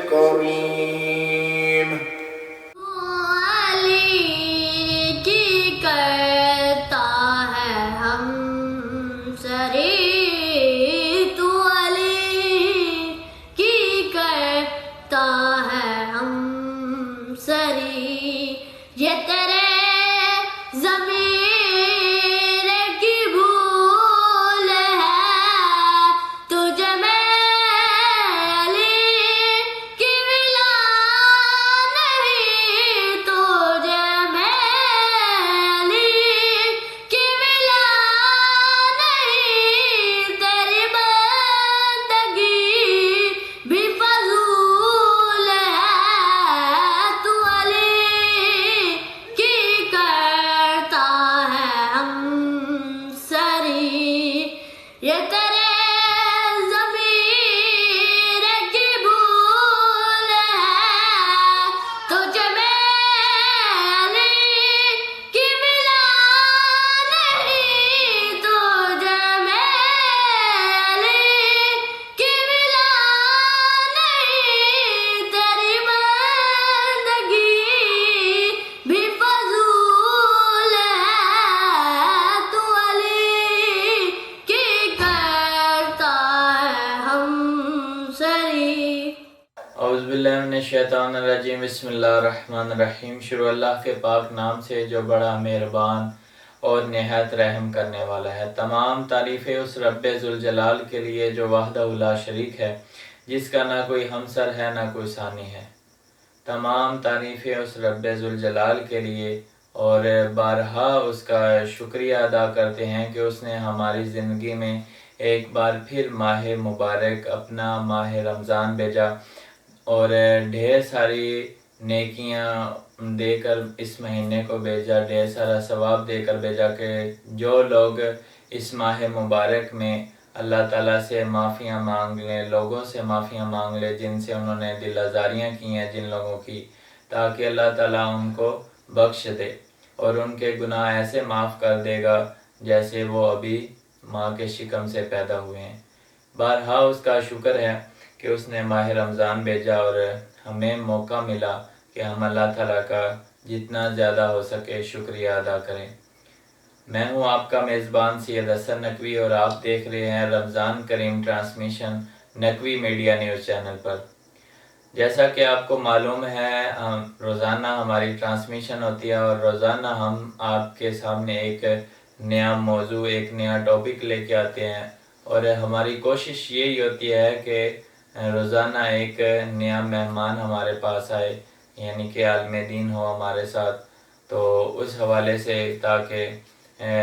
الكريم یہ تیرے ضمیر کی بھول ہے، تجھے میں علی کی ملا نہیں، تجھے میں علی کی ملا نہیں، تیری بندگی بھی فضول ہے، تو علی کی کرتا ہے ہم سری، یہ تیرے ضمیر کی بھول ہے، تجھے میں علی کی ملا نہیں، تجھے میں علی کی ملا نہیں، تیری بندگی بھی فضول ہے، تو علی کی کرتا ہے ہم سری۔ اعوذ باللہ من الشیطان الرجیم، بسم اللہ الرحمن الرحیم۔ شروع اللہ کے پاک نام سے جو بڑا مہربان اور نہایت رحم کرنے والا ہے۔ تمام تعریفیں اس رب ذوالجلال کے لیے جو وحدہ لا شریک ہے، جس کا نہ کوئی ہمسر ہے نہ کوئی ثانی ہے۔ تمام تعریفیں اس رب ذوالجلال کے لیے، اور بارہا اس کا شکریہ ادا کرتے ہیں کہ اس نے ہماری زندگی میں ایک بار پھر ماہ مبارک اپنا ماہ رمضان بھیجا، اور ڈھیر ساری نیکیاں دے کر اس مہینے کو بھیجا، ڈھیر سارا ثواب دے کر بھیجا کہ جو لوگ اس ماہ مبارک میں اللہ تعالیٰ سے معافیاں مانگ لیں، لوگوں سے معافیاں مانگ لیں جن سے انہوں نے دل آزاریاں کی ہیں جن لوگوں کی، تاکہ اللہ تعالیٰ ان کو بخش دے اور ان کے گناہ ایسے معاف کر دے گا جیسے وہ ابھی ماں کے شکم سے پیدا ہوئے ہیں۔ بارہا اس کا شکر ہے کہ اس نے ماہ رمضان بھیجا اور ہمیں موقع ملا کہ ہم اللہ تعالیٰ کا جتنا زیادہ ہو سکے شکریہ ادا کریں۔ میں ہوں آپ کا میزبان سید حسن نقوی، اور آپ دیکھ رہے ہیں Ramzan Kareem transmission Naqvi media news channel پر۔ جیسا کہ آپ کو معلوم ہے روزانہ ہماری ٹرانسمیشن ہوتی ہے، اور روزانہ ہم آپ کے سامنے ایک نیا موضوع، ایک نیا ٹاپک لے کے آتے ہیں، اور ہماری کوشش یہی ہوتی ہے کہ روزانہ ایک نیا مہمان ہمارے پاس آئے، یعنی کہ عالم دین ہو ہمارے ساتھ، تو اس حوالے سے تاکہ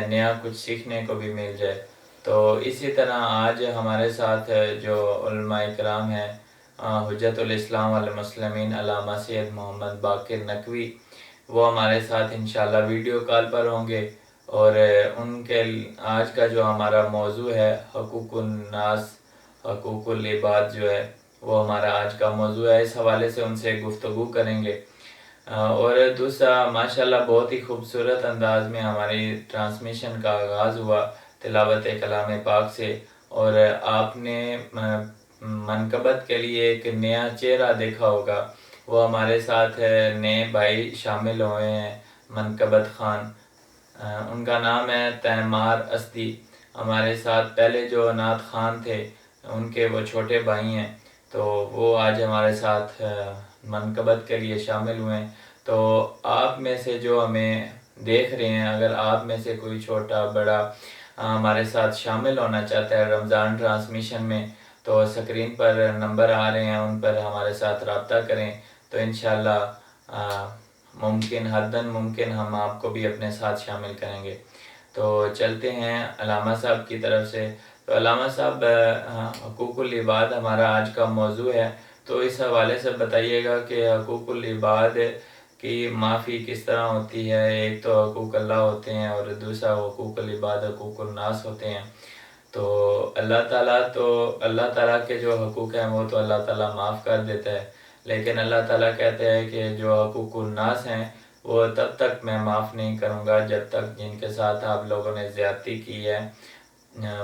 نیا کچھ سیکھنے کو بھی مل جائے۔ تو اسی طرح آج ہمارے ساتھ جو علماء کرام ہیں، حجت الاسلام والمسلمین علامہ سید محمد باقر نقوی، وہ ہمارے ساتھ انشاءاللہ ویڈیو کال پر ہوں گے، اور ان کے آج کا جو ہمارا موضوع ہے حقوق الناس، حقوق العباد جو ہے وہ ہمارا آج کا موضوع ہے، اس حوالے سے ان سے گفتگو کریں گے۔ اور دوسرا ماشاءاللہ بہت ہی خوبصورت انداز میں ہماری ٹرانسمیشن کا آغاز ہوا تلاوت کلام پاک سے، اور آپ نے منقبت کے لیے ایک نیا چہرہ دیکھا ہوگا، وہ ہمارے ساتھ نئے بھائی شامل ہوئے ہیں، منقبت خان، ان کا نام ہے تیمار اسدی۔ ہمارے ساتھ پہلے جو نعت خان تھے ان کے وہ چھوٹے بھائی ہیں، تو وہ آج ہمارے ساتھ منقبت کے لیے شامل ہوئے ہیں۔ تو آپ میں سے جو ہمیں دیکھ رہے ہیں، اگر آپ میں سے کوئی چھوٹا بڑا ہمارے ساتھ شامل ہونا چاہتا ہے رمضان ٹرانسمیشن میں، تو سکرین پر نمبر آ رہے ہیں، ان پر ہمارے ساتھ رابطہ کریں، تو انشاءاللہ ممکن حداً ممکن ہم آپ کو بھی اپنے ساتھ شامل کریں گے۔ تو چلتے ہیں علامہ صاحب کی طرف سے۔ تو علامہ صاحب، حقوق العباد ہمارا آج کا موضوع ہے، تو اس حوالے سے بتائیے گا کہ حقوق العباد کی معافی کس طرح ہوتی ہے۔ ایک تو حقوق اللہ ہوتے ہیں، اور دوسرا حقوق العباد حقوق الناس ہوتے ہیں۔ تو اللہ تعالیٰ کے جو حقوق ہیں وہ تو اللہ تعالیٰ معاف کر دیتا ہے، لیکن اللہ تعالیٰ کہتے ہیں کہ جو حقوق الناس ہیں وہ تب تک میں معاف نہیں کروں گا جب تک جن کے ساتھ آپ لوگوں نے زیادتی کی ہے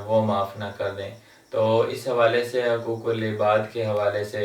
وہ معاف نہ کر دیں۔ تو اس حوالے سے حقوق العباد کے حوالے سے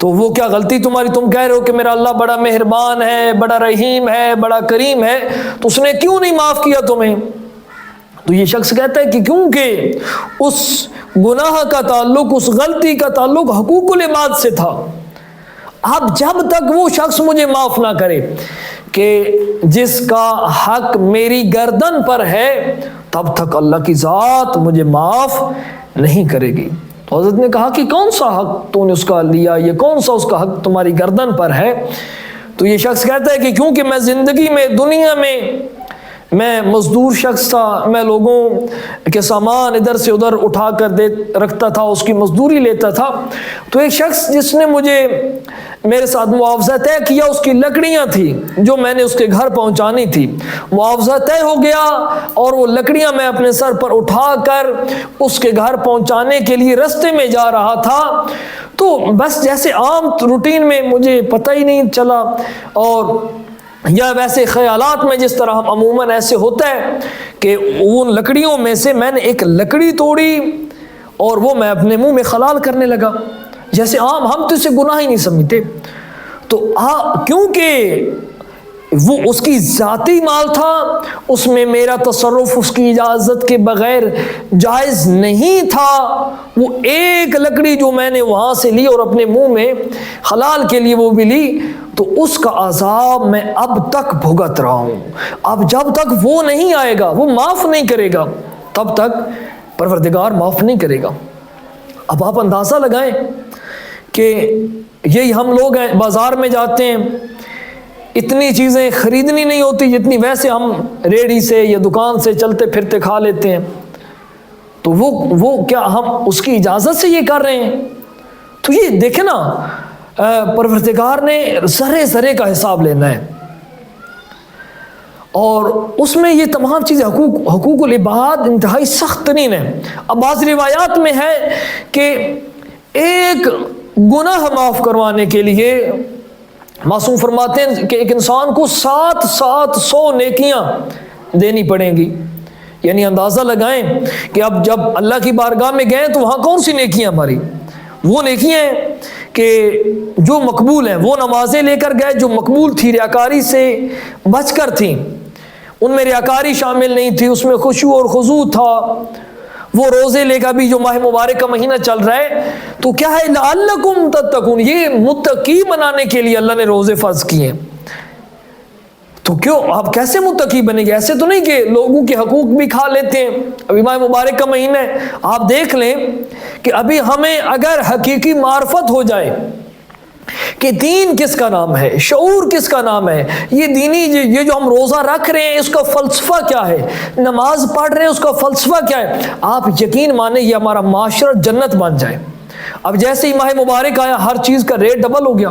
تو وہ کیا غلطی تمہاری؟ تم کہہ رہے ہو کہ میرا اللہ بڑا مہربان ہے، بڑا رحیم ہے، بڑا کریم ہے، تو اس نے کیوں نہیں معاف کیا تمہیں؟ تو یہ شخص کہتا ہے کہ کیونکہ اس گناہ کا تعلق، اس غلطی کا تعلق حقوق العباد سے تھا۔ اب جب تک وہ شخص مجھے معاف نہ کرے کہ جس کا حق میری گردن پر ہے، تب تک اللہ کی ذات مجھے معاف نہیں کرے گی۔ تو حضرت نے کہا کہ کون سا حق تو نے اس کا لیا، یہ کون سا اس کا حق تمہاری گردن پر ہے؟ تو یہ شخص کہتا ہے کہ کیونکہ میں زندگی میں، دنیا میں مزدور شخص تھا، میں لوگوں کے سامان ادھر سے ادھر اٹھا کر رکھتا تھا، اس کی مزدوری لیتا تھا۔ تو ایک شخص جس نے مجھے میرے ساتھ معاوضہ طے کیا، اس کی لکڑیاں تھیں جو میں نے اس کے گھر پہنچانی تھی، معاوضہ طے ہو گیا اور وہ لکڑیاں میں اپنے سر پر اٹھا کر اس کے گھر پہنچانے کے لیے رستے میں جا رہا تھا۔ تو بس جیسے عام روٹین میں مجھے پتہ ہی نہیں چلا، اور یا ویسے خیالات میں جس طرح ہم عموماً ایسے ہوتا ہے کہ ان لکڑیوں میں سے میں نے ایک لکڑی توڑی اور وہ میں اپنے منہ میں خلال کرنے لگا، جیسے عام ہم تو اسے گناہ ہی نہیں سمجھتے۔ تو کیونکہ وہ اس کی ذاتی مال تھا، اس میں میرا تصرف اس کی اجازت کے بغیر جائز نہیں تھا، وہ ایک لکڑی جو میں نے وہاں سے لی اور اپنے منہ میں حلال کے لیے وہ بھی لی، تو اس کا عذاب میں اب تک بھگت رہا ہوں۔ اب جب تک وہ نہیں آئے گا، وہ معاف نہیں کرے گا، تب تک پروردگار معاف نہیں کرے گا۔ اب آپ اندازہ لگائیں کہ یہی ہم لوگ ہیں، بازار میں جاتے ہیں، اتنی چیزیں خریدنی نہیں ہوتی جتنی ویسے ہم ریڑھی سے یا دکان سے چلتے پھرتے کھا لیتے ہیں، تو وہ کیا ہم اس کی اجازت سے یہ کر رہے ہیں؟ تو یہ دیکھیں نا، پروردگار نے ذرے ذرے کا حساب لینا ہے، اور اس میں یہ تمام چیزیں حقوق العباد انتہائی سخت ترین ہیں۔ اب بعض روایات میں ہے کہ ایک گناہ معاف کروانے کے لیے معصوم فرماتے ہیں کہ ایک انسان کو 700 نیکیاں دینی پڑیں گی۔ یعنی اندازہ لگائیں کہ اب جب اللہ کی بارگاہ میں گئے تو وہاں کون سی نیکیاں ہماری؟ وہ نیکیاں ہیں کہ جو مقبول ہیں، وہ نمازیں لے کر گئے جو مقبول تھی، ریاکاری سے بچ کر تھیں، ان میں ریاکاری شامل نہیں تھی، اس میں خشوع اور خضوع تھا۔ وہ روزے لے کر بھی جو ماہ مبارک کا مہینہ چل رہا ہے، تو کیا ہے لعلکم تتقون، یہ متقی بنانے کے لیے اللہ نے روزے فرض کیے ہیں۔ تو کیوں آپ کیسے متقی بنے گے؟ ایسے تو نہیں کہ لوگوں کے حقوق بھی کھا لیتے ہیں۔ ابھی ماہ مبارک کا مہینہ ہے، آپ دیکھ لیں کہ ابھی ہمیں اگر حقیقی معرفت ہو جائے کہ دین کس کا نام ہے، شعور کس کا نام ہے، یہ دینی یہ جو ہم روزہ رکھ رہے ہیں اس کا فلسفہ کیا ہے، نماز پڑھ رہے ہیں اس کا فلسفہ کیا ہے، آپ یقین مانیں یہ ہمارا معاشرہ جنت بن جائے۔ اب جیسے ہی ماہ مبارک آیا، ہر چیز کا ریٹ ڈبل ہو گیا۔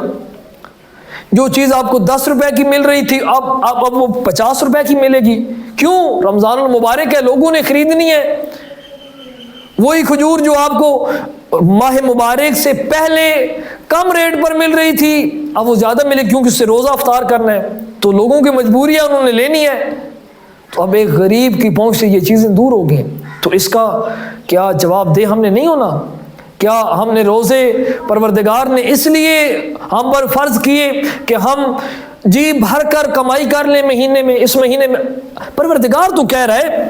جو چیز آپ کو 10 روپے کی مل رہی تھی اب وہ 50 روپے کی ملے گی۔ کیوں؟ رمضان المبارک ہے، لوگوں نے خریدنی ہے۔ وہی کھجور جو آپ کو ماہ مبارک سے پہلے کم ریٹ پر مل رہی تھی، اب وہ زیادہ ملے کیونکہ اس سے روزہ افطار کرنا ہے، تو لوگوں کی مجبوری ہے، انہوں نے لینی ہے۔ تو اب ایک غریب کی پہنچ سے یہ چیزیں دور ہو گئیں، تو اس کا کیا جواب دہ ہم نے نہیں ہونا؟ کیا ہم نے روزے پروردگار نے اس لیے ہم پر فرض کیے کہ ہم جی بھر کر کمائی کر لیں مہینے میں، اس مہینے میں؟ پروردگار تو کہہ رہا ہے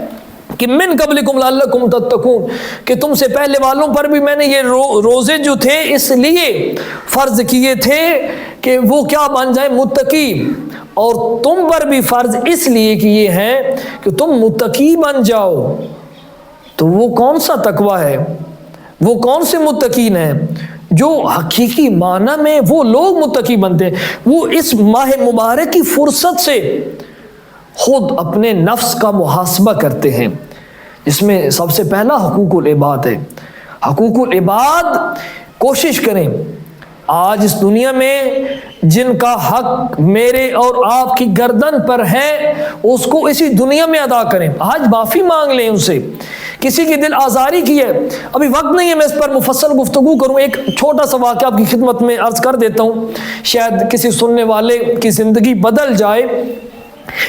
کہ من قبلکم لعلکم تتقون، کہ تم سے پہلے والوں پر بھی میں نے یہ روزے جو تھے اس لیے فرض کیے تھے کہ وہ کیا بن جائیں؟ متقی، اور تم پر بھی فرض اس لیے کیے ہیں کہ تم متقی بن جاؤ۔ تو وہ کون سا تقوی ہے، وہ کون سے متقین ہیں؟ جو حقیقی معنی میں وہ لوگ متقی بنتے ہیں، وہ اس ماہ مبارک کی فرصت سے خود اپنے نفس کا محاسبہ کرتے ہیں، جس میں سب سے پہلا حقوق العباد ہے۔ حقوق العباد کوشش کریں آج اس دنیا میں جن کا حق میرے اور آپ کی گردن پر ہے اس کو اسی دنیا میں ادا کریں۔ آج معافی مانگ لیں ان سے، کسی کی دل آزاری کی ہے، ابھی وقت نہیں ہے میں اس پر مفصل گفتگو کروں، ایک چھوٹا سا واقعہ آپ کی خدمت میں عرض کر دیتا ہوں، شاید کسی سننے والے کی زندگی بدل جائے۔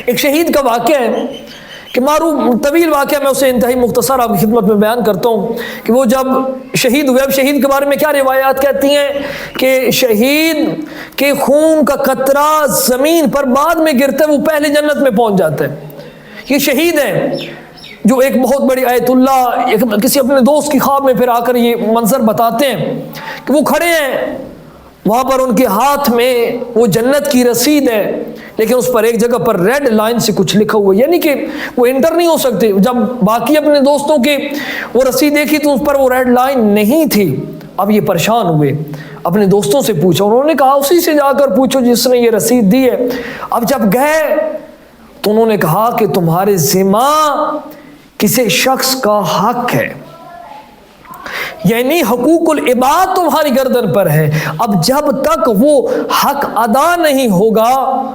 ایک شہید کا واقعہ ہے کہ معروف طویل واقعہ میں اسے انتہائی مختصر آپ کی خدمت میں بیان کرتا ہوں کہ وہ جب شہید ہوئے، اب شہید کے بارے میں کیا روایات کہتی ہیں کہ شہید کے خون کا قطرہ زمین پر بعد میں گرتا ہے، وہ پہلے جنت میں پہنچ جاتا ہے۔ یہ شہید ہیں جو ایک بہت بڑی آیت اللہ کسی اپنے دوست کی خواب میں پھر آ کر یہ منظر بتاتے ہیں کہ وہ کھڑے ہیں وہاں پر، ان کے ہاتھ میں وہ جنت کی رسید ہے، لیکن اس پر ایک جگہ پر ریڈ لائن سے کچھ لکھا ہوا ہے، یعنی کہ وہ انٹر نہیں ہو سکتے۔ جب باقی اپنے دوستوں کی وہ رسید دیکھی تو اس پر وہ ریڈ لائن نہیں تھی۔ اب یہ پریشان ہوئے، اپنے دوستوں سے پوچھا، انہوں نے کہا اسی سے جا کر پوچھو جس نے یہ رسید دی ہے۔ اب جب گئے تو انہوں نے کہا کہ تمہارے ذمہ کسی شخص کا حق ہے، یعنی حقوق العباد تمہاری گردن پر ہے، اب جب تک وہ حق ادا نہیں ہوگا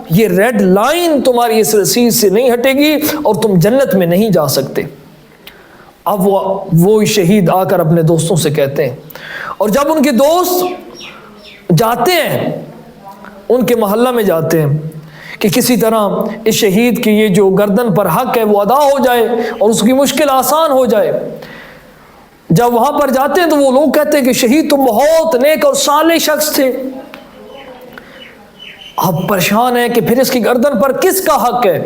یہ ریڈ لائن تمہاری اس رسید سے نہیں ہٹے گی اور تم جنت میں نہیں جا سکتے۔ اب وہ شہید آ کر اپنے دوستوں سے کہتے ہیں، اور جب ان کے دوست جاتے ہیں ان کے محلہ میں جاتے ہیں کہ کسی طرح اس شہید کی یہ جو گردن پر حق ہے وہ ادا ہو جائے اور اس کی مشکل آسان ہو جائے، جب وہاں پر جاتے ہیں تو وہ لوگ کہتے ہیں کہ شہید تو بہت نیک اور صالح شخص تھے۔ اب پریشان ہے کہ پھر اس کی گردن پر کس کا حق ہے،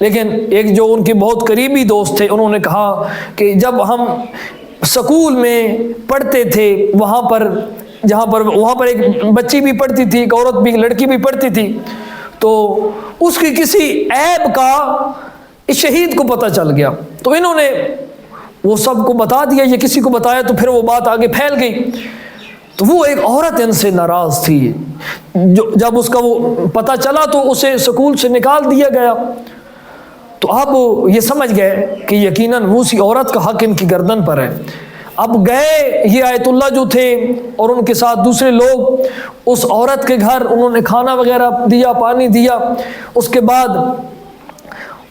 لیکن ایک جو ان کے بہت قریبی دوست تھے انہوں نے کہا کہ جب ہم سکول میں پڑھتے تھے وہاں پر ایک بچی بھی پڑھتی تھی، ایک عورت بھی، لڑکی بھی پڑھتی تھی، تو اس کی کسی عیب کا اس شہید کو پتہ چل گیا، تو انہوں نے وہ سب کو بتا دیا، یہ کسی کو بتایا تو پھر وہ بات آگے پھیل گئی، تو وہ ایک عورت ان سے ناراض تھی، جب اس کا وہ پتہ چلا تو اسے سکول سے نکال دیا گیا۔ تو اب یہ سمجھ گئے کہ یقیناً وہ اسی عورت کا حق ان کی گردن پر ہے۔ اب گئے یہ آیت اللہ جو تھے اور ان کے ساتھ دوسرے لوگ اس عورت کے گھر، انہوں نے کھانا وغیرہ دیا، پانی دیا، اس کے بعد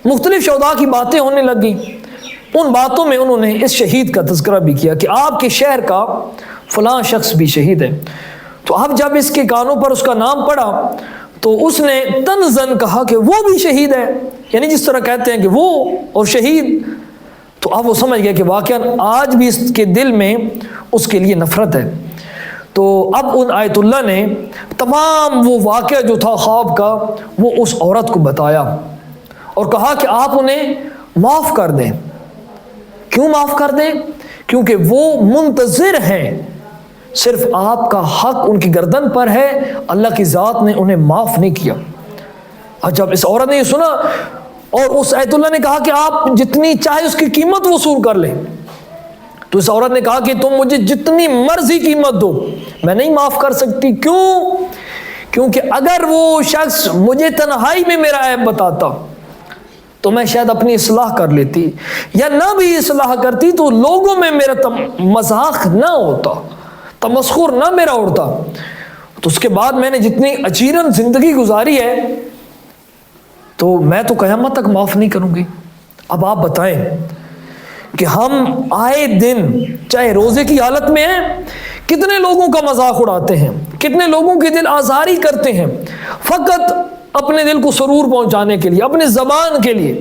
مختلف شہداء کی باتیں ہونے لگیں۔ ان باتوں میں انہوں نے اس شہید کا تذکرہ بھی کیا کہ آپ کے شہر کا فلاں شخص بھی شہید ہے۔ تو اب جب اس کے کانوں پر اس کا نام پڑا تو اس نے تنزن کہا کہ وہ بھی شہید ہے، یعنی جس طرح کہتے ہیں کہ وہ اور شہید۔ تو اب وہ سمجھ گئے کہ واقعاً آج بھی اس کے دل میں اس کے لیے نفرت ہے۔ تو اب ان آیت اللہ نے تمام وہ واقعہ جو تھا خواب کا وہ اس عورت کو بتایا اور کہا کہ آپ انہیں معاف کر دیں۔ کیوں معاف کر دیں؟ کیونکہ وہ منتظر ہیں، صرف آپ کا حق ان کی گردن پر ہے، اللہ کی ذات نے انہیں معاف نہیں کیا۔ اور جب اس عورت نے یہ سنا اور اس آیت اللہ نے کہا کہ آپ جتنی چاہے اس کی قیمت وصول کر لیں، تو اس عورت نے کہا کہ تم مجھے جتنی مرضی قیمت دو میں نہیں معاف کر سکتی۔ کیوں؟ کیونکہ اگر وہ شخص مجھے تنہائی میں میرا عیب بتاتا تو میں شاید اپنی اصلاح کر لیتی، یا نہ بھی اصلاح کرتی تو لوگوں میں میرا مذاق نہ ہوتا، تمسخر نہ میرا اڑتا۔ تو اس کے بعد میں نے جتنی اچیرن زندگی گزاری ہے تو میں تو قیامت تک معاف نہیں کروں گی۔ اب آپ بتائیں کہ ہم آئے دن چاہے روزے کی حالت میں ہیں کتنے لوگوں کا مذاق اڑاتے ہیں، کتنے لوگوں کی دل آزاری کرتے ہیں فقط اپنے دل کو سرور پہنچانے کے لیے، اپنے زبان کے لیے۔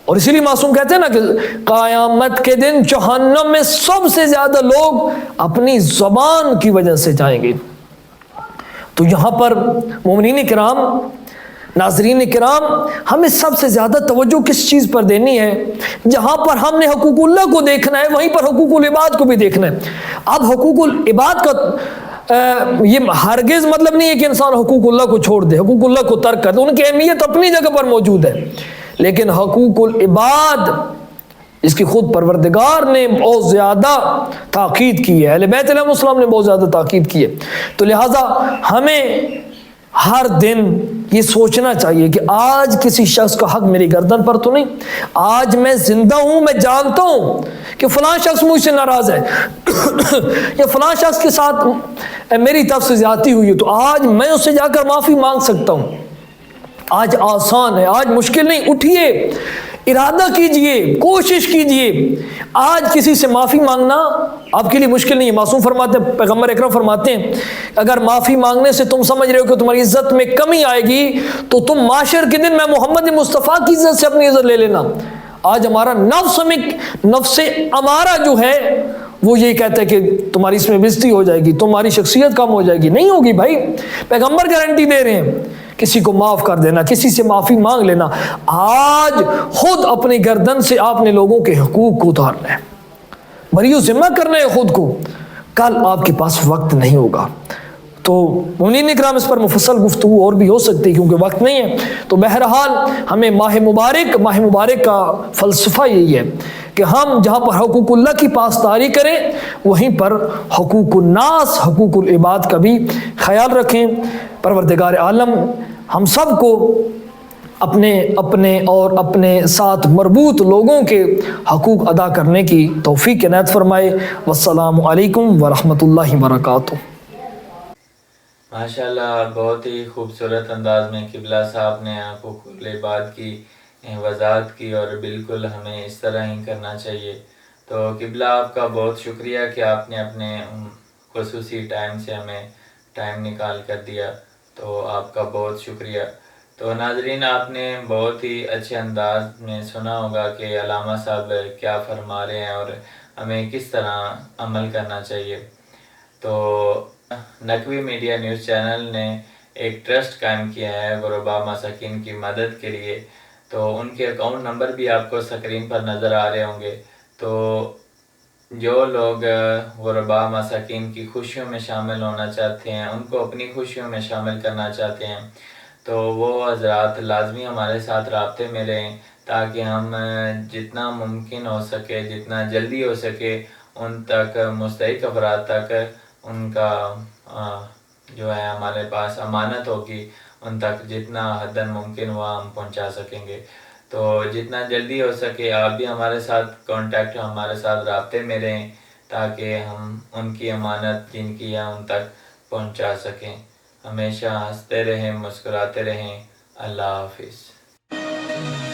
اور اسی لیے معصوم کہتے ہیں نا کہ قیامت کے دن جہنم میں سب سے زیادہ لوگ اپنی زبان کی وجہ سے جائیں گے۔ تو یہاں پر مومنین کرام، ناظرین کرام، ہمیں سب سے زیادہ توجہ کس چیز پر دینی ہے؟ جہاں پر ہم نے حقوق اللہ کو دیکھنا ہے وہیں پر حقوق العباد کو بھی دیکھنا ہے۔ اب حقوق العباد کا یہ ہرگز مطلب نہیں ہے کہ انسان حقوق اللہ کو چھوڑ دے، حقوق اللہ کو ترک کر دے، ان کی اہمیت اپنی جگہ پر موجود ہے، لیکن حقوق العباد اس کی خود پروردگار نے بہت زیادہ تاکید کی ہے، اہل بیت علیہ السلام نے بہت زیادہ تاکید کی ہے۔ تو لہٰذا ہمیں ہر دن یہ سوچنا چاہیے کہ آج کسی شخص کا حق میری گردن پر تو نہیں، آج میں زندہ ہوں، میں جانتا ہوں کہ فلاں شخص مجھ سے ناراض ہے یا فلاں شخص کے ساتھ میری طرف سے زیادتی ہوئی ہے، تو آج میں اس سے جا کر معافی مانگ سکتا ہوں۔ آج آسان ہے، آج مشکل نہیں، اٹھیے ارادہ کیجئے، کوشش کیجئے. آج کسی سے معافی مانگنا آپ کے لیے مشکل نہیں ہے. معصوم فرماتے ہیں، پیغمبر اکرم فرماتے ہیں، اگر معافی مانگنے سے تم سمجھ رہے ہو کہ تمہاری عزت میں کمی آئے گی تو تم معاشر کے دن میں محمد مصطفیٰ کی عزت سے اپنی عزت لے لینا. آج ہمارا نفس ہمارا جو ہے وہ یہ کہتا ہے کہ تمہاری اس میں بےزتی ہو جائے گی، تمہاری شخصیت کم ہو جائے گی. نہیں ہوگی بھائی، پیغمبر گارنٹی دے رہے ہیں. کسی کو معاف کر دینا، کسی سے معافی مانگ لینا. آج خود اپنی گردن سے آپ نے لوگوں کے حقوق کو اتارنا ہے، بریو ذمہ کرنا ہے خود کو. کل آپ کے پاس وقت نہیں ہوگا. تو مومنین اکرام اس پر مفصل گفتگو اور بھی ہو سکتی ہے کیونکہ وقت نہیں ہے. تو بہرحال ہمیں ماہ مبارک کا فلسفہ یہی ہے کہ ہم جہاں پر حقوق اللہ کی پاسداری کریں وہیں پر حقوق الناس، حقوق العباد کا بھی خیال رکھیں. پروردگار عالم ہم سب کو اپنے ساتھ مربوط لوگوں کے حقوق ادا کرنے کی توفیق عنایت فرمائے. والسلام علیکم ورحمۃ اللہ وبرکاتہ. ماشاءاللہ، بہت ہی خوبصورت انداز میں قبلہ صاحب نے حقوق العباد کی وضاحت کی اور بالکل ہمیں اس طرح ہی کرنا چاہیے. تو قبلہ آپ کا بہت شکریہ کہ آپ نے اپنے خصوصی ٹائم سے ہمیں ٹائم نکال کر دیا. تو آپ کا بہت شکریہ. تو ناظرین، آپ نے بہت ہی اچھے انداز میں سنا ہوگا کہ علامہ صاحب کیا فرما رہے ہیں اور ہمیں کس طرح عمل کرنا چاہیے. تو نقوی میڈیا نیوز چینل نے ایک ٹرسٹ قائم کیا ہے غرباء مساکین کی مدد کے لیے. تو ان کے اکاؤنٹ نمبر بھی آپ کو اسکرین پر نظر آ رہے ہوں گے. تو جو لوگ غرباء مساکین کی خوشیوں میں شامل ہونا چاہتے ہیں، ان کو اپنی خوشیوں میں شامل کرنا چاہتے ہیں، تو وہ حضرات لازمی ہمارے ساتھ رابطے میں رہیں تاکہ ہم جتنا ممکن ہو سکے، جتنا جلدی ہو سکے، ان تک مستحق افراد تک ان کا جو ہے ہمارے پاس امانت ہوگی، ان تک جتنا حداً ممکن ہوا ہم پہنچا سکیں گے. تو جتنا جلدی ہو سکے آپ بھی ہمارے ساتھ کانٹیکٹ، ہمارے ساتھ رابطے میں رہیں تاکہ ہم ان کی امانت جن کی ہے ان تک پہنچا سکیں. ہمیشہ ہنستے رہیں، مسکراتے رہیں. اللہ حافظ.